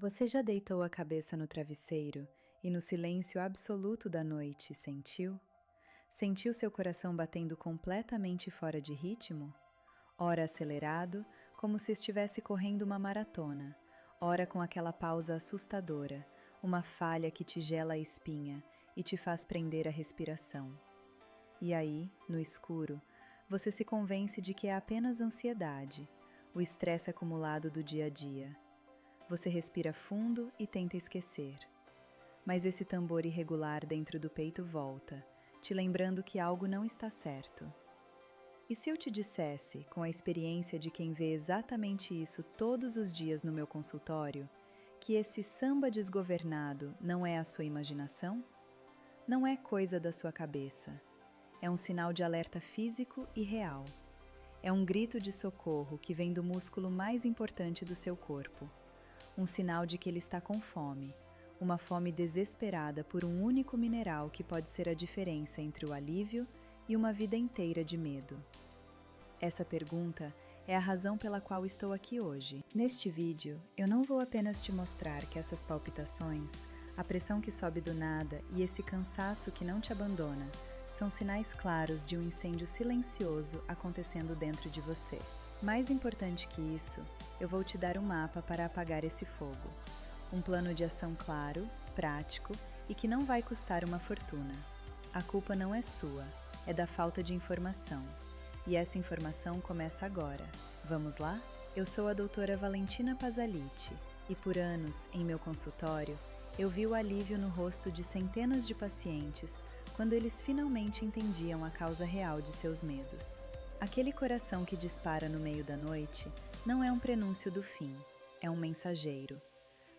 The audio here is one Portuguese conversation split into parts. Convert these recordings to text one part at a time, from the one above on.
Você já deitou a cabeça no travesseiro e no silêncio absoluto da noite sentiu? Sentiu seu coração batendo completamente fora de ritmo? Ora acelerado, como se estivesse correndo uma maratona, ora com aquela pausa assustadora, uma falha que te gela a espinha e te faz prender a respiração. E aí, no escuro, você se convence de que é apenas ansiedade, o estresse acumulado do dia a dia. Você respira fundo e tenta esquecer. Mas esse tambor irregular dentro do peito volta, te lembrando que algo não está certo. E se eu te dissesse, com a experiência de quem vê exatamente isso todos os dias no meu consultório, que esse samba desgovernado não é a sua imaginação? Não é coisa da sua cabeça. É um sinal de alerta físico e real. É um grito de socorro que vem do músculo mais importante do seu corpo. Um sinal de que ele está com fome, uma fome desesperada por um único mineral que pode ser a diferença entre o alívio e uma vida inteira de medo. Essa pergunta é a razão pela qual estou aqui hoje. Neste vídeo, eu não vou apenas te mostrar que essas palpitações, a pressão que sobe do nada e esse cansaço que não te abandona, são sinais claros de um incêndio silencioso acontecendo dentro de você. Mais importante que isso, eu vou te dar um mapa para apagar esse fogo. Um plano de ação claro, prático e que não vai custar uma fortuna. A culpa não é sua, é da falta de informação. E essa informação começa agora. Vamos lá? Eu sou a doutora Valentina Pasaliti e por anos, em meu consultório, eu vi o alívio no rosto de centenas de pacientes quando eles finalmente entendiam a causa real de seus medos. Aquele coração que dispara no meio da noite não é um prenúncio do fim, é um mensageiro.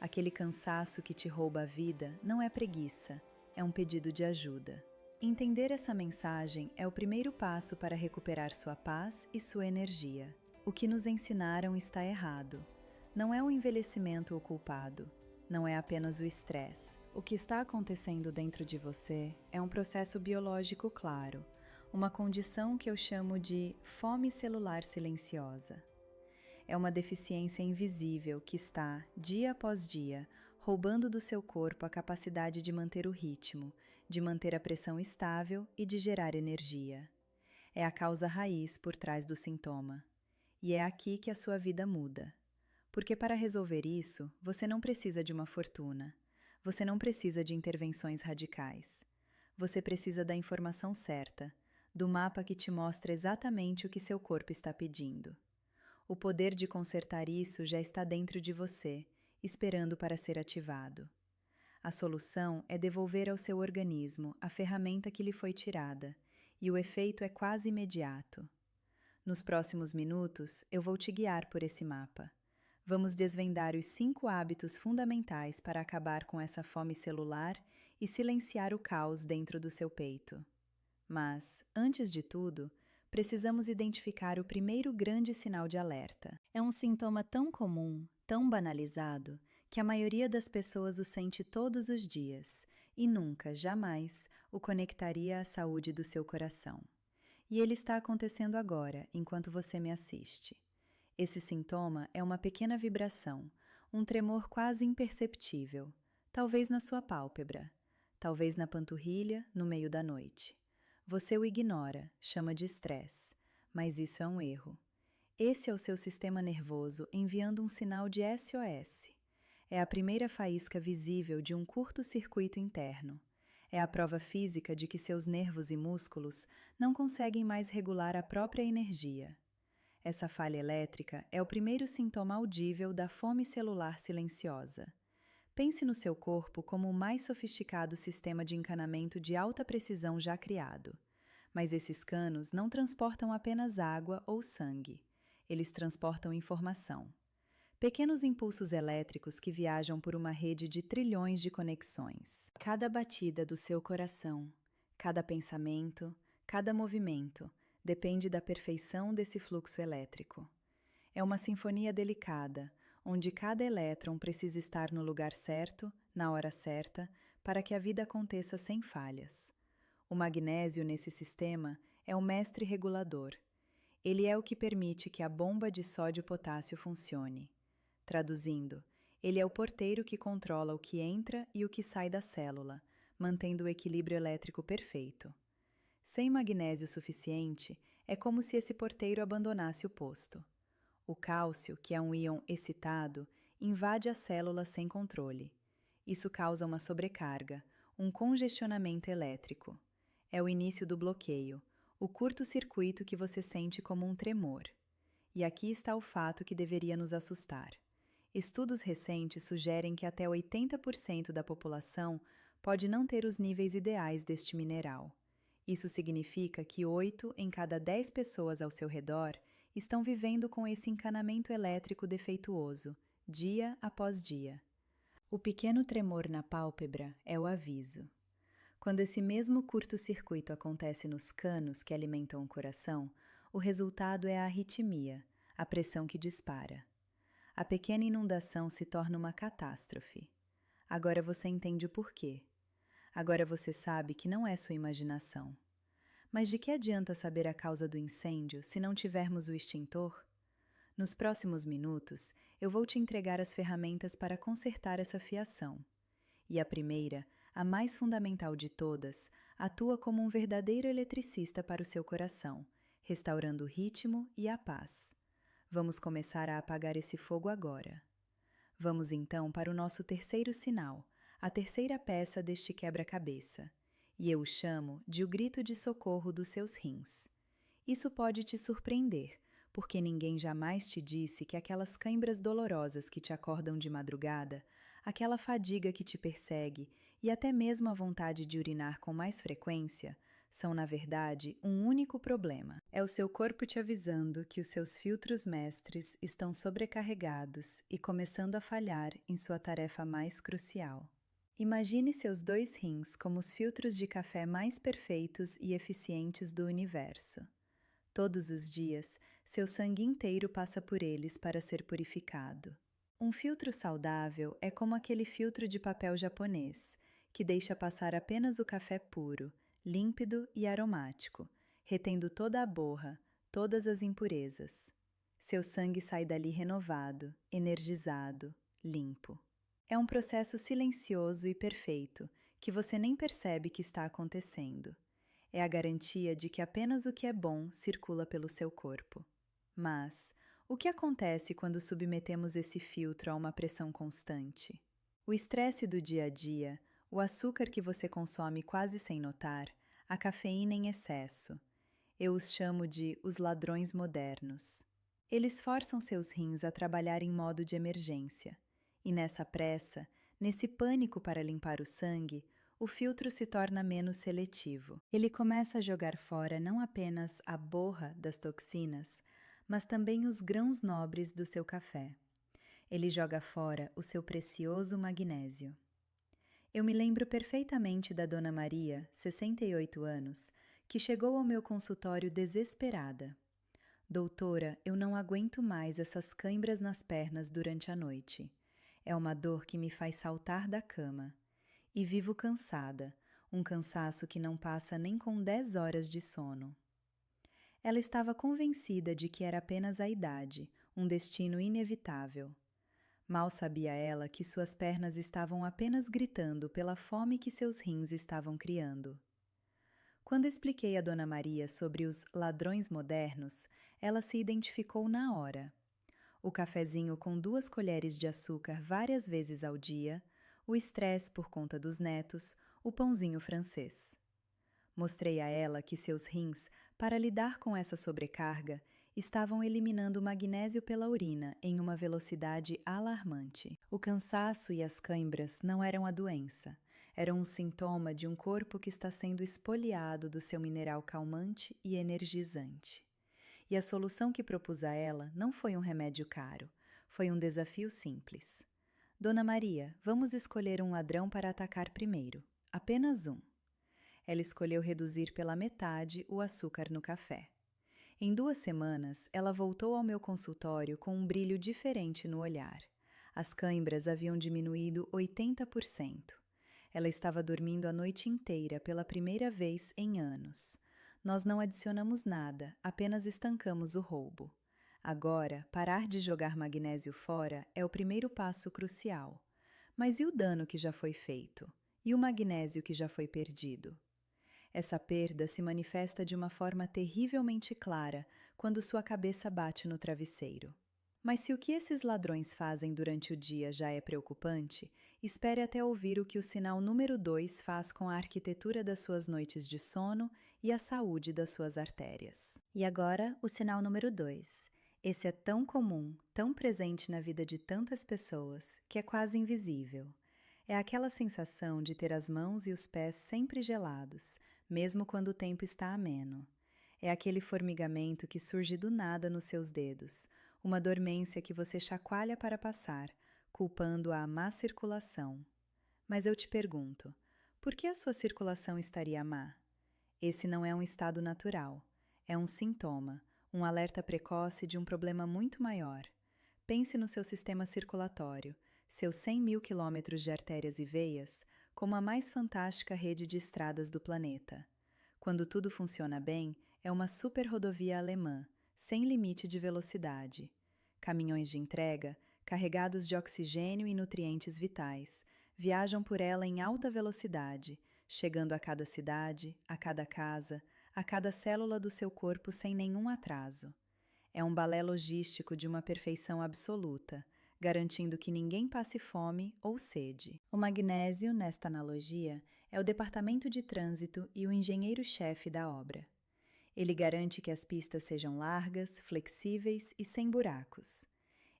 Aquele cansaço que te rouba a vida não é preguiça, é um pedido de ajuda. Entender essa mensagem é o primeiro passo para recuperar sua paz e sua energia. O que nos ensinaram está errado. Não é o envelhecimento o culpado, não é apenas o estresse. O que está acontecendo dentro de você é um processo biológico claro, uma condição que eu chamo de fome celular silenciosa. É uma deficiência invisível que está, dia após dia, roubando do seu corpo a capacidade de manter o ritmo, de manter a pressão estável e de gerar energia. É a causa raiz por trás do sintoma. E é aqui que a sua vida muda. Porque para resolver isso, você não precisa de uma fortuna. Você não precisa de intervenções radicais. Você precisa da informação certa, do mapa que te mostra exatamente o que seu corpo está pedindo. O poder de consertar isso já está dentro de você, esperando para ser ativado. A solução é devolver ao seu organismo a ferramenta que lhe foi tirada, e o efeito é quase imediato. Nos próximos minutos, eu vou te guiar por esse mapa. Vamos desvendar os 5 hábitos fundamentais para acabar com essa fome celular e silenciar o caos dentro do seu peito. Mas, antes de tudo, precisamos identificar o primeiro grande sinal de alerta. É um sintoma tão comum, tão banalizado, que a maioria das pessoas o sente todos os dias e nunca, jamais, o conectaria à saúde do seu coração. E ele está acontecendo agora, enquanto você me assiste. Esse sintoma é uma pequena vibração, um tremor quase imperceptível, talvez na sua pálpebra, talvez na panturrilha, no meio da noite. Você o ignora, chama de estresse, mas isso é um erro. Esse é o seu sistema nervoso enviando um sinal de SOS. É a primeira faísca visível de um curto-circuito interno. É a prova física de que seus nervos e músculos não conseguem mais regular a própria energia. Essa falha elétrica é o primeiro sintoma audível da fome celular silenciosa. Pense no seu corpo como o mais sofisticado sistema de encanamento de alta precisão já criado. Mas esses canos não transportam apenas água ou sangue. Eles transportam informação. Pequenos impulsos elétricos que viajam por uma rede de trilhões de conexões. Cada batida do seu coração, cada pensamento, cada movimento depende da perfeição desse fluxo elétrico. É uma sinfonia delicada, onde cada elétron precisa estar no lugar certo, na hora certa, para que a vida aconteça sem falhas. O magnésio nesse sistema é o mestre regulador. Ele é o que permite que a bomba de sódio-potássio funcione. Traduzindo, Ele é o porteiro que controla o que entra e o que sai da célula, mantendo o equilíbrio elétrico perfeito. Sem magnésio suficiente, é como se esse porteiro abandonasse o posto. O cálcio, que é um íon excitado, invade a célula sem controle. Isso causa uma sobrecarga, um congestionamento elétrico. É o início do bloqueio, o curto-circuito que você sente como um tremor. E aqui está o fato que deveria nos assustar. Estudos recentes sugerem que até 80% da população pode não ter os níveis ideais deste mineral. Isso significa que 8 em cada 10 pessoas ao seu redor estão vivendo com esse encanamento elétrico defeituoso, dia após dia. O pequeno tremor na pálpebra é o aviso. Quando esse mesmo curto-circuito acontece nos canos que alimentam o coração, o resultado é a arritmia, a pressão que dispara. A pequena inundação se torna uma catástrofe. Agora você entende o porquê. Agora você sabe que não é sua imaginação. Mas de que adianta saber a causa do incêndio se não tivermos o extintor? Nos próximos minutos, eu vou te entregar as ferramentas para consertar essa fiação. E a primeira, a mais fundamental de todas, atua como um verdadeiro eletricista para o seu coração, restaurando o ritmo e a paz. Vamos começar a apagar esse fogo agora. Vamos então para o nosso terceiro sinal, a terceira peça deste quebra-cabeça. E eu o chamo de o grito de socorro dos seus rins. Isso pode te surpreender, porque ninguém jamais te disse que aquelas cãibras dolorosas que te acordam de madrugada, aquela fadiga que te persegue e até mesmo a vontade de urinar com mais frequência, são na verdade um único problema. É o seu corpo te avisando que os seus filtros mestres estão sobrecarregados e começando a falhar em sua tarefa mais crucial. Imagine seus 2 rins como os filtros de café mais perfeitos e eficientes do universo. Todos os dias, seu sangue inteiro passa por eles para ser purificado. Um filtro saudável é como aquele filtro de papel japonês, que deixa passar apenas o café puro, límpido e aromático, retendo toda a borra, todas as impurezas. Seu sangue sai dali renovado, energizado, limpo. É um processo silencioso e perfeito, que você nem percebe que está acontecendo. É a garantia de que apenas o que é bom circula pelo seu corpo. Mas, o que acontece quando submetemos esse filtro a uma pressão constante? O estresse do dia a dia, o açúcar que você consome quase sem notar, a cafeína em excesso. Eu os chamo de os ladrões modernos. Eles forçam seus rins a trabalhar em modo de emergência. E nessa pressa, nesse pânico para limpar o sangue, o filtro se torna menos seletivo. Ele começa a jogar fora não apenas a borra das toxinas, mas também os grãos nobres do seu café. Ele joga fora o seu precioso magnésio. Eu me lembro perfeitamente da Dona Maria, 68 anos, que chegou ao meu consultório desesperada. Doutora, eu não aguento mais essas cãibras nas pernas durante a noite. É uma dor que me faz saltar da cama. E vivo cansada, um cansaço que não passa nem com 10 horas de sono. Ela estava convencida de que era apenas a idade, um destino inevitável. Mal sabia ela que suas pernas estavam apenas gritando pela fome que seus rins estavam criando. Quando expliquei a Dona Maria sobre os ladrões modernos, ela se identificou na hora. O cafezinho com 2 colheres de açúcar várias vezes ao dia, o estresse por conta dos netos, o pãozinho francês. Mostrei a ela que seus rins, para lidar com essa sobrecarga, estavam eliminando magnésio pela urina em uma velocidade alarmante. O cansaço e as cãibras não eram a doença, eram um sintoma de um corpo que está sendo espoliado do seu mineral calmante e energizante. E a solução que propus a ela não foi um remédio caro, foi um desafio simples. Dona Maria, vamos escolher um ladrão para atacar primeiro. Apenas um. Ela escolheu reduzir pela metade o açúcar no café. Em 2 semanas, ela voltou ao meu consultório com um brilho diferente no olhar. As cãibras haviam diminuído 80%. Ela estava dormindo a noite inteira pela primeira vez em anos. Nós não adicionamos nada, apenas estancamos o roubo. Agora, parar de jogar magnésio fora é o primeiro passo crucial. Mas e o dano que já foi feito? E o magnésio que já foi perdido? Essa perda se manifesta de uma forma terrivelmente clara quando sua cabeça bate no travesseiro. Mas se o que esses ladrões fazem durante o dia já é preocupante, espere até ouvir o que o sinal número 2 faz com a arquitetura das suas noites de sono e a saúde das suas artérias. E agora, o sinal número 2. Esse é tão comum, tão presente na vida de tantas pessoas, que é quase invisível. É aquela sensação de ter as mãos e os pés sempre gelados, mesmo quando o tempo está ameno. É aquele formigamento que surge do nada nos seus dedos, uma dormência que você chacoalha para passar, culpando a má circulação. Mas eu te pergunto, por que a sua circulação estaria má? Esse não é um estado natural, é um sintoma, um alerta precoce de um problema muito maior. Pense no seu sistema circulatório, seus 100 mil quilômetros de artérias e veias, como a mais fantástica rede de estradas do planeta. Quando tudo funciona bem, é uma superrodovia alemã, sem limite de velocidade. Caminhões de entrega, carregados de oxigênio e nutrientes vitais, viajam por ela em alta velocidade, chegando a cada cidade, a cada casa, a cada célula do seu corpo sem nenhum atraso. É um balé logístico de uma perfeição absoluta, garantindo que ninguém passe fome ou sede. O magnésio, nesta analogia, é o departamento de trânsito e o engenheiro-chefe da obra. Ele garante que as pistas sejam largas, flexíveis e sem buracos.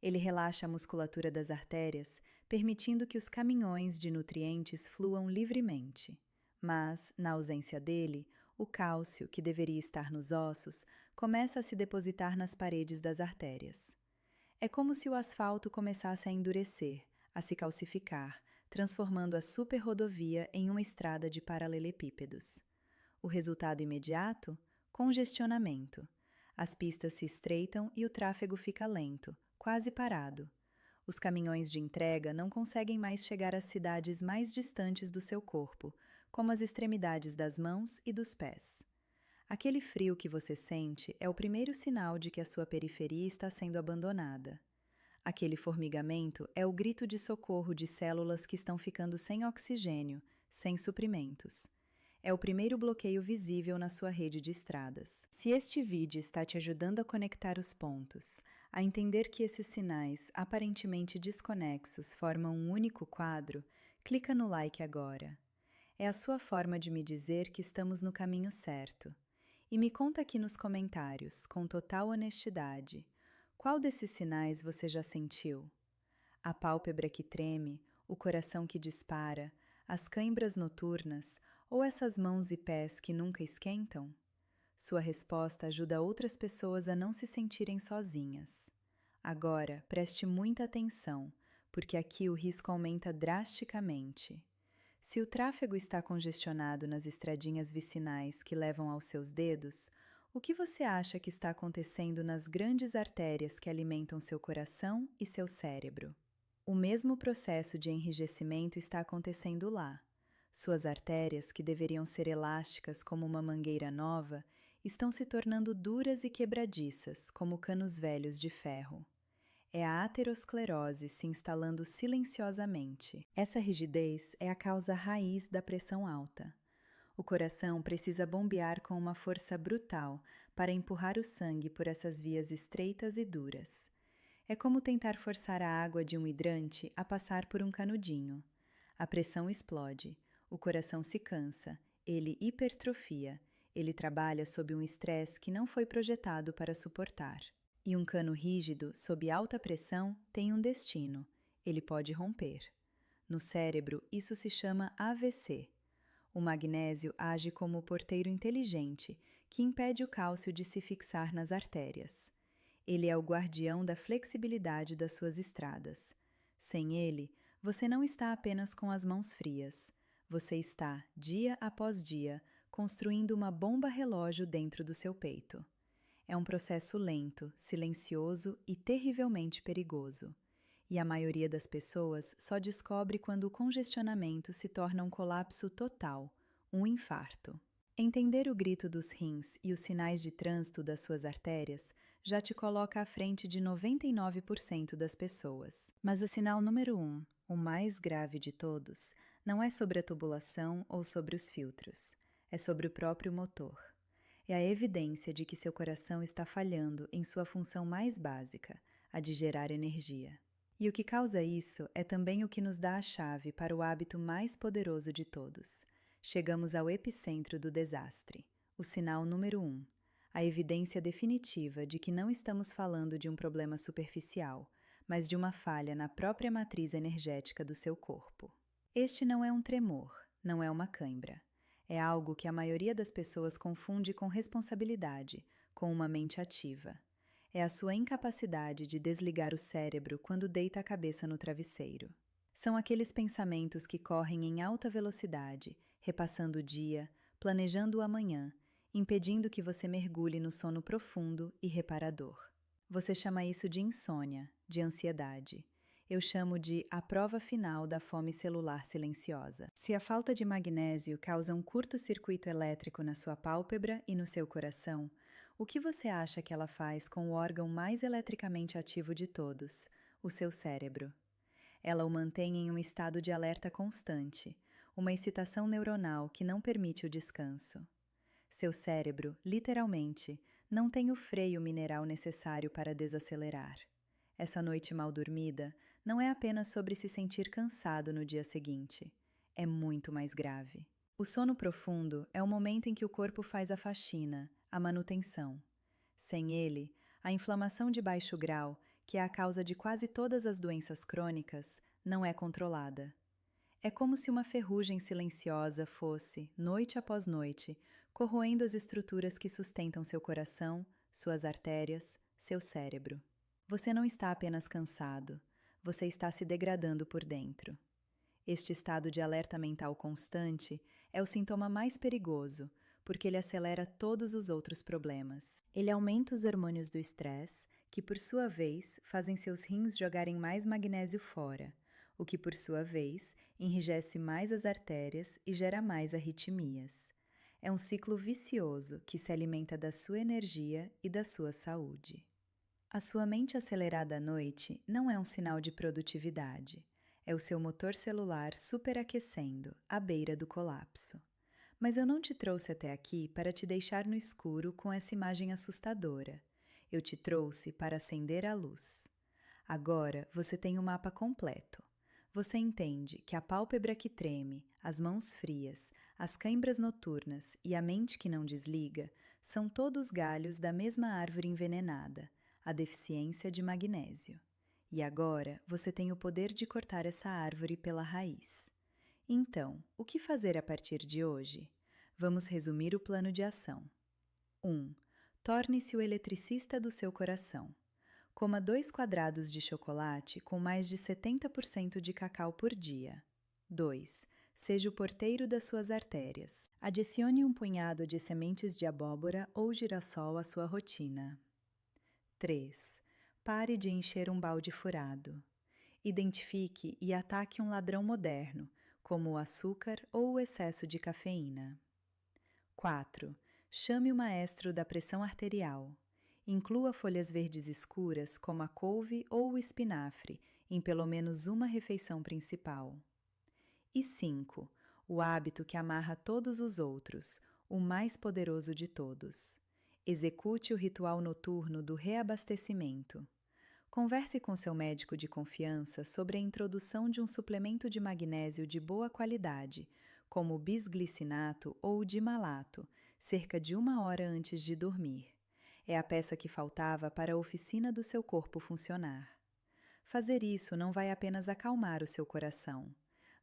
Ele relaxa a musculatura das artérias, permitindo que os caminhões de nutrientes fluam livremente. Mas, na ausência dele, o cálcio, que deveria estar nos ossos, começa a se depositar nas paredes das artérias. É como se o asfalto começasse a endurecer, a se calcificar, transformando a superrodovia em uma estrada de paralelepípedos. O resultado imediato? Congestionamento. As pistas se estreitam e o tráfego fica lento, quase parado. Os caminhões de entrega não conseguem mais chegar às cidades mais distantes do seu corpo, como as extremidades das mãos e dos pés. Aquele frio que você sente é o primeiro sinal de que a sua periferia está sendo abandonada. Aquele formigamento é o grito de socorro de células que estão ficando sem oxigênio, sem suprimentos. É o primeiro bloqueio visível na sua rede de estradas. Se este vídeo está te ajudando a conectar os pontos, a entender que esses sinais aparentemente desconexos formam um único quadro, clica no like agora. É a sua forma de me dizer que estamos no caminho certo. E me conta aqui nos comentários, com total honestidade, qual desses sinais você já sentiu? A pálpebra que treme, o coração que dispara, as cãibras noturnas ou essas mãos e pés que nunca esquentam? Sua resposta ajuda outras pessoas a não se sentirem sozinhas. Agora, preste muita atenção, porque aqui o risco aumenta drasticamente. Se o tráfego está congestionado nas estradinhas vicinais que levam aos seus dedos, o que você acha que está acontecendo nas grandes artérias que alimentam seu coração e seu cérebro? O mesmo processo de enrijecimento está acontecendo lá. Suas artérias, que deveriam ser elásticas como uma mangueira nova, estão se tornando duras e quebradiças, como canos velhos de ferro. É a aterosclerose se instalando silenciosamente. Essa rigidez é a causa raiz da pressão alta. O coração precisa bombear com uma força brutal para empurrar o sangue por essas vias estreitas e duras. É como tentar forçar a água de um hidrante a passar por um canudinho. A pressão explode, o coração se cansa, ele hipertrofia, ele trabalha sob um estresse que não foi projetado para suportar. E um cano rígido, sob alta pressão, tem um destino: ele pode romper. No cérebro, isso se chama AVC. O magnésio age como o porteiro inteligente que impede o cálcio de se fixar nas artérias. Ele é o guardião da flexibilidade das suas estradas. Sem ele, você não está apenas com as mãos frias. Você está, dia após dia, construindo uma bomba-relógio dentro do seu peito. É um processo lento, silencioso e terrivelmente perigoso. E a maioria das pessoas só descobre quando o congestionamento se torna um colapso total, um infarto. Entender o grito dos rins e os sinais de trânsito das suas artérias já te coloca à frente de 99% das pessoas. Mas o sinal número 1, o mais grave de todos, não é sobre a tubulação ou sobre os filtros, é sobre o próprio motor. É a evidência de que seu coração está falhando em sua função mais básica, a de gerar energia. E o que causa isso é também o que nos dá a chave para o hábito mais poderoso de todos. Chegamos ao epicentro do desastre, o sinal número 1, a evidência definitiva de que não estamos falando de um problema superficial, mas de uma falha na própria matriz energética do seu corpo. Este não é um tremor, não é uma cãibra. É algo que a maioria das pessoas confunde com responsabilidade, com uma mente ativa. É a sua incapacidade de desligar o cérebro quando deita a cabeça no travesseiro. São aqueles pensamentos que correm em alta velocidade, repassando o dia, planejando o amanhã, impedindo que você mergulhe no sono profundo e reparador. Você chama isso de insônia, de ansiedade. Eu chamo de a prova final da fome celular silenciosa. Se a falta de magnésio causa um curto-circuito elétrico na sua pálpebra e no seu coração, o que você acha que ela faz com o órgão mais eletricamente ativo de todos, o seu cérebro? Ela o mantém em um estado de alerta constante, uma excitação neuronal que não permite o descanso. Seu cérebro, literalmente, não tem o freio mineral necessário para desacelerar. Essa noite mal dormida não é apenas sobre se sentir cansado no dia seguinte. É muito mais grave. O sono profundo é o momento em que o corpo faz a faxina, a manutenção. Sem ele, a inflamação de baixo grau, que é a causa de quase todas as doenças crônicas, não é controlada. É como se uma ferrugem silenciosa fosse, noite após noite, corroendo as estruturas que sustentam seu coração, suas artérias, seu cérebro. Você não está apenas cansado, você está se degradando por dentro. Este estado de alerta mental constante é o sintoma mais perigoso, porque ele acelera todos os outros problemas. Ele aumenta os hormônios do estresse, que por sua vez fazem seus rins jogarem mais magnésio fora, o que por sua vez enrijece mais as artérias e gera mais arritmias. É um ciclo vicioso que se alimenta da sua energia e da sua saúde. A sua mente acelerada à noite não é um sinal de produtividade. É o seu motor celular superaquecendo, à beira do colapso. Mas eu não te trouxe até aqui para te deixar no escuro com essa imagem assustadora. Eu te trouxe para acender a luz. Agora você tem o mapa completo. Você entende que a pálpebra que treme, as mãos frias, as cãibras noturnas e a mente que não desliga são todos galhos da mesma árvore envenenada, a deficiência de magnésio. E agora você tem o poder de cortar essa árvore pela raiz. Então, o que fazer a partir de hoje? Vamos resumir o plano de ação. 1. Torne-se o eletricista do seu coração. Coma 2 quadrados de chocolate com mais de 70% de cacau por dia. 2. Seja o porteiro das suas artérias. Adicione um punhado de sementes de abóbora ou girassol à sua rotina. 3. Pare de encher um balde furado. Identifique e ataque um ladrão moderno, como o açúcar ou o excesso de cafeína. 4. Chame o maestro da pressão arterial. Inclua folhas verdes escuras, como a couve ou o espinafre, em pelo menos uma refeição principal. E 5. O hábito que amarra todos os outros, o mais poderoso de todos. Execute o ritual noturno do reabastecimento. Converse com seu médico de confiança sobre a introdução de um suplemento de magnésio de boa qualidade, como o bisglicinato ou o dimalato, cerca de 1 hora antes de dormir. É a peça que faltava para a oficina do seu corpo funcionar. Fazer isso não vai apenas acalmar o seu coração.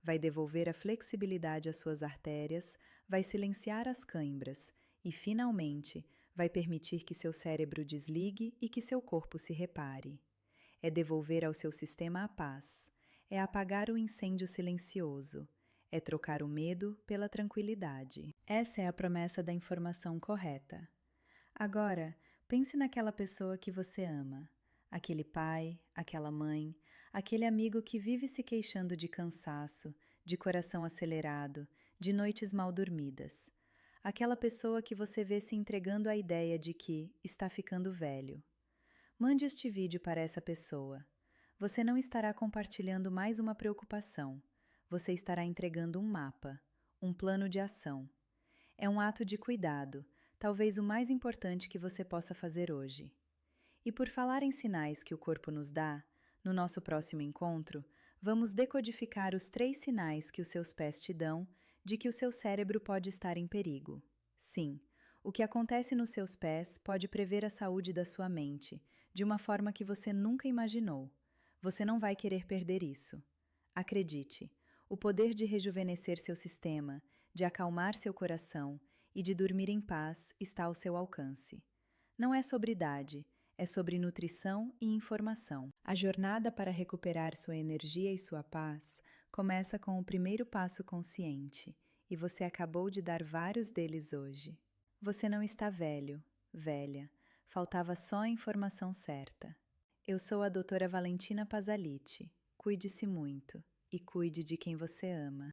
Vai devolver a flexibilidade às suas artérias, vai silenciar as cãibras e, finalmente, vai permitir que seu cérebro desligue e que seu corpo se repare. É devolver ao seu sistema a paz. É apagar o incêndio silencioso. É trocar o medo pela tranquilidade. Essa é a promessa da informação correta. Agora, pense naquela pessoa que você ama. Aquele pai, aquela mãe, aquele amigo que vive se queixando de cansaço, de coração acelerado, de noites mal dormidas. Aquela pessoa que você vê se entregando à ideia de que está ficando velho. Mande este vídeo para essa pessoa. Você não estará compartilhando mais uma preocupação. Você estará entregando um mapa, um plano de ação. É um ato de cuidado, talvez o mais importante que você possa fazer hoje. E por falar em sinais que o corpo nos dá, no nosso próximo encontro, vamos decodificar os 3 sinais que os seus pés te dão de que o seu cérebro pode estar em perigo. Sim, o que acontece nos seus pés pode prever a saúde da sua mente, de uma forma que você nunca imaginou. Você não vai querer perder isso. Acredite, o poder de rejuvenescer seu sistema, de acalmar seu coração e de dormir em paz está ao seu alcance. Não é sobre idade, é sobre nutrição e informação. A jornada para recuperar sua energia e sua paz começa com o primeiro passo consciente, e você acabou de dar vários deles hoje. Você não está velho, velha, faltava só a informação certa. Eu sou a doutora Valentina Pazalitti. Cuide-se muito e cuide de quem você ama.